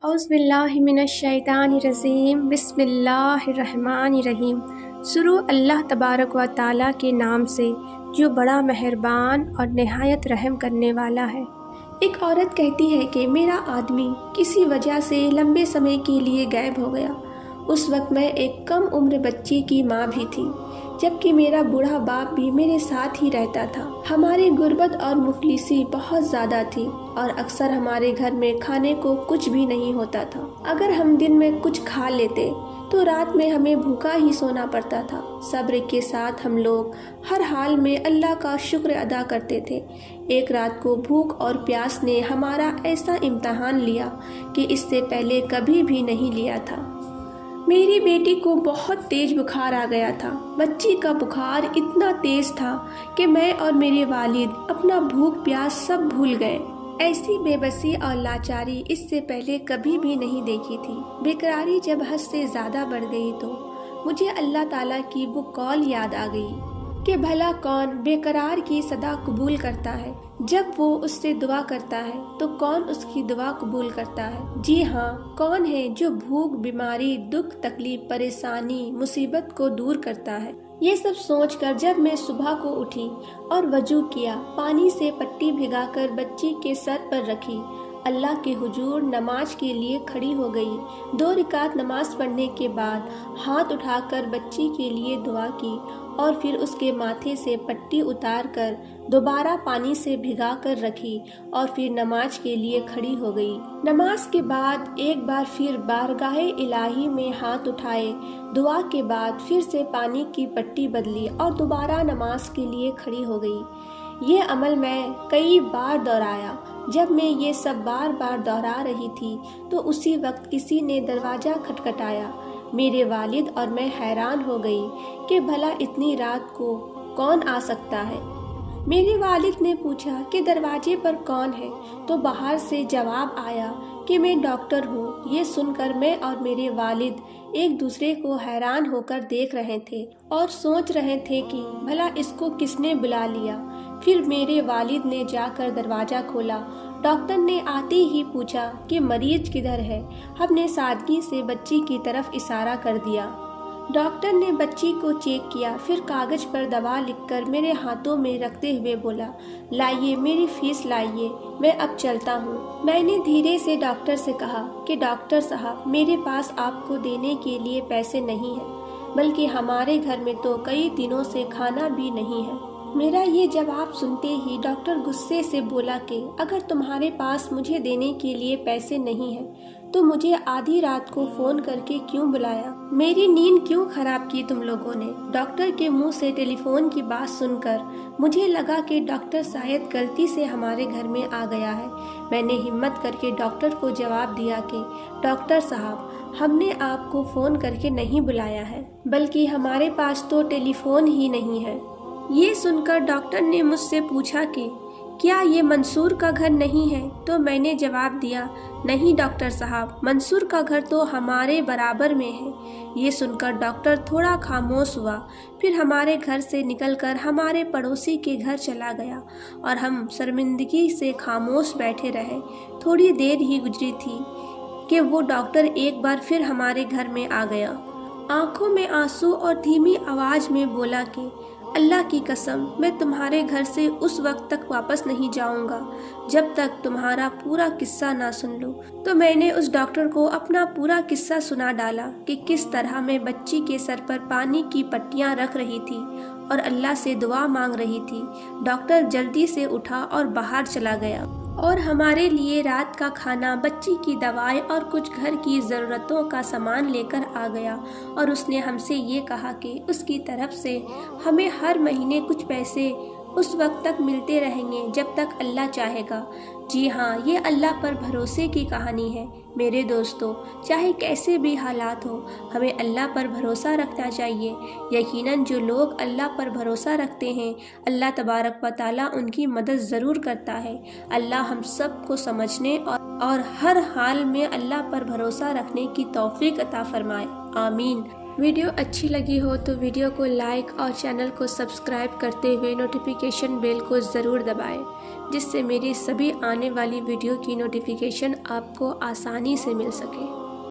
اعوذ باللہ من الشیطان الرجیم بسم اللہ الرحمن الرحیم۔ شروع اللہ تبارک و تعالیٰ کے نام سے جو بڑا مہربان اور نہایت رحم کرنے والا ہے۔ ایک عورت کہتی ہے کہ میرا آدمی کسی وجہ سے لمبے سمے کے لیے غائب ہو گیا۔ اس وقت میں ایک کم عمر بچی کی ماں بھی تھی، جبکہ میرا بوڑھا باپ بھی میرے ساتھ ہی رہتا تھا۔ ہماری غربت اور مفلسی بہت زیادہ تھی اور اکثر ہمارے گھر میں کھانے کو کچھ بھی نہیں ہوتا تھا۔ اگر ہم دن میں کچھ کھا لیتے تو رات میں ہمیں بھوکا ہی سونا پڑتا تھا۔ صبر کے ساتھ ہم لوگ ہر حال میں اللہ کا شکر ادا کرتے تھے۔ ایک رات کو بھوک اور پیاس نے ہمارا ایسا امتحان لیا کہ اس سے پہلے کبھی بھی نہیں لیا تھا۔ میری بیٹی کو بہت تیز بخار آ گیا تھا۔ بچی کا بخار اتنا تیز تھا کہ میں اور میرے والد اپنا بھوک پیاس سب بھول گئے۔ ایسی بے بسی اور لاچاری اس سے پہلے کبھی بھی نہیں دیکھی تھی۔ بیقراری جب حد سے زیادہ بڑھ گئی تو مجھے اللہ تعالیٰ کی وہ قول یاد آ گئی کہ بھلا کون بے قرار کی صدا قبول کرتا ہے؟ جب وہ اس سے دعا کرتا ہے تو کون اس کی دعا قبول کرتا ہے؟ جی ہاں، کون ہے جو بھوک، بیماری، دکھ، تکلیف، پریشانی، مصیبت کو دور کرتا ہے؟ یہ سب سوچ کر جب میں صبح کو اٹھی اور وضو کیا، پانی سے پٹی بھگا کر بچی کے سر پر رکھی، اللہ کے حضور نماز کے لیے کھڑی ہو گئی۔ 2 رکعت نماز پڑھنے کے بعد ہاتھ اٹھا کر بچی کے لیے دعا کی اور پھر اس کے ماتھے سے پٹی اتار کر دوبارہ پانی سے بھگا کر رکھی اور پھر نماز کے لیے کھڑی ہو گئی۔ نماز کے بعد ایک بار پھر بارگاہ الہی میں ہاتھ اٹھائے، دعا کے بعد پھر سے پانی کی پٹی بدلی اور دوبارہ نماز کے لیے کھڑی ہو گئی۔ یہ عمل میں کئی بار دہرایا۔ جب میں یہ سب بار بار دہرا رہی تھی تو اسی وقت کسی نے دروازہ کھٹکھٹایا۔ میرے والد اور میں حیران ہو گئی کہ بھلا اتنی رات کو کون آ سکتا ہے۔ میرے والد نے پوچھا کہ دروازے پر کون ہے تو باہر سے جواب آیا کہ میں ڈاکٹر ہوں۔ یہ سن کر میں اور میرے والد ایک دوسرے کو حیران ہو کر دیکھ رہے تھے اور سوچ رہے تھے کہ بھلا اس کو کس نے بلا لیا۔ پھر میرے والد نے جا کر دروازہ کھولا۔ ڈاکٹر نے آتے ہی پوچھا کہ مریض کدھر ہے؟ ہم نے سادگی سے بچی کی طرف اشارہ کر دیا۔ ڈاکٹر نے بچی کو چیک کیا، پھر کاغذ پر دوا لکھ کر میرے ہاتھوں میں رکھتے ہوئے بولا، لائیے میری فیس لائیے، میں اب چلتا ہوں۔ میں نے دھیرے سے ڈاکٹر سے کہا کہ ڈاکٹر صاحب، میرے پاس آپ کو دینے کے لیے پیسے نہیں ہیں، بلکہ ہمارے گھر میں تو کئی دنوں سے کھانا بھی نہیں ہے۔ میرا یہ جواب سنتے ہی ڈاکٹر غصے سے بولا کہ اگر تمہارے پاس مجھے دینے کے لیے پیسے نہیں ہیں تو مجھے آدھی رات کو فون کر کے کیوں بلایا؟ میری نیند کیوں خراب کی تم لوگوں نے؟ ڈاکٹر کے منہ سے ٹیلی فون کی بات سن کر مجھے لگا کہ ڈاکٹر شاید غلطی سے ہمارے گھر میں آ گیا ہے۔ میں نے ہمت کر کے ڈاکٹر کو جواب دیا کہ ڈاکٹر صاحب، ہم نے آپ کو فون کر کے نہیں بلایا ہے، بلکہ ہمارے پاس تو ٹیلی فون ہی نہیں ہے۔ یہ سن کر ڈاکٹر نے مجھ سے پوچھا کہ کیا یہ منصور کا گھر نہیں ہے؟ تو میں نے جواب دیا، نہیں ڈاکٹر صاحب، منصور کا گھر تو ہمارے برابر میں ہے۔ یہ سن کر ڈاکٹر تھوڑا خاموش ہوا، پھر ہمارے گھر سے نکل کر ہمارے پڑوسی کے گھر چلا گیا اور ہم شرمندگی سے خاموش بیٹھے رہے۔ تھوڑی دیر ہی گزری تھی کہ وہ ڈاکٹر ایک بار پھر ہمارے گھر میں آ گیا۔ آنکھوں میں آنسو اور دھیمی آواز میں بولا کہ اللہ کی قسم، میں تمہارے گھر سے اس وقت تک واپس نہیں جاؤں گا جب تک تمہارا پورا قصہ نہ سن لوں۔ تو میں نے اس ڈاکٹر کو اپنا پورا قصہ سنا ڈالا کہ کس طرح میں بچی کے سر پر پانی کی پٹیاں رکھ رہی تھی اور اللہ سے دعا مانگ رہی تھی۔ ڈاکٹر جلدی سے اٹھا اور باہر چلا گیا اور ہمارے لیے رات کا کھانا، بچی کی دوائیں اور کچھ گھر کی ضرورتوں کا سامان لے کر آ گیا اور اس نے ہم سے یہ کہا کہ اس کی طرف سے ہمیں ہر مہینے کچھ پیسے اس وقت تک ملتے رہیں گے جب تک اللہ چاہے گا۔ جی ہاں، یہ اللہ پر بھروسے کی کہانی ہے۔ میرے دوستو، چاہے کیسے بھی حالات ہو، ہمیں اللہ پر بھروسہ رکھنا چاہیے۔ یقیناً جو لوگ اللہ پر بھروسہ رکھتے ہیں، اللہ تبارک و تعالیٰ ان کی مدد ضرور کرتا ہے۔ اللہ ہم سب کو سمجھنے اور ہر حال میں اللہ پر بھروسہ رکھنے کی توفیق عطا فرمائے۔ آمین۔ ویڈیو اچھی لگی ہو تو ویڈیو کو لائک اور چینل کو سبسکرائب کرتے ہوئے نوٹیفیکیشن بیل کو ضرور دبائیں، جس سے میری سبھی آنے والی ویڈیو کی نوٹیفیکیشن آپ کو آسانی سے مل سکے۔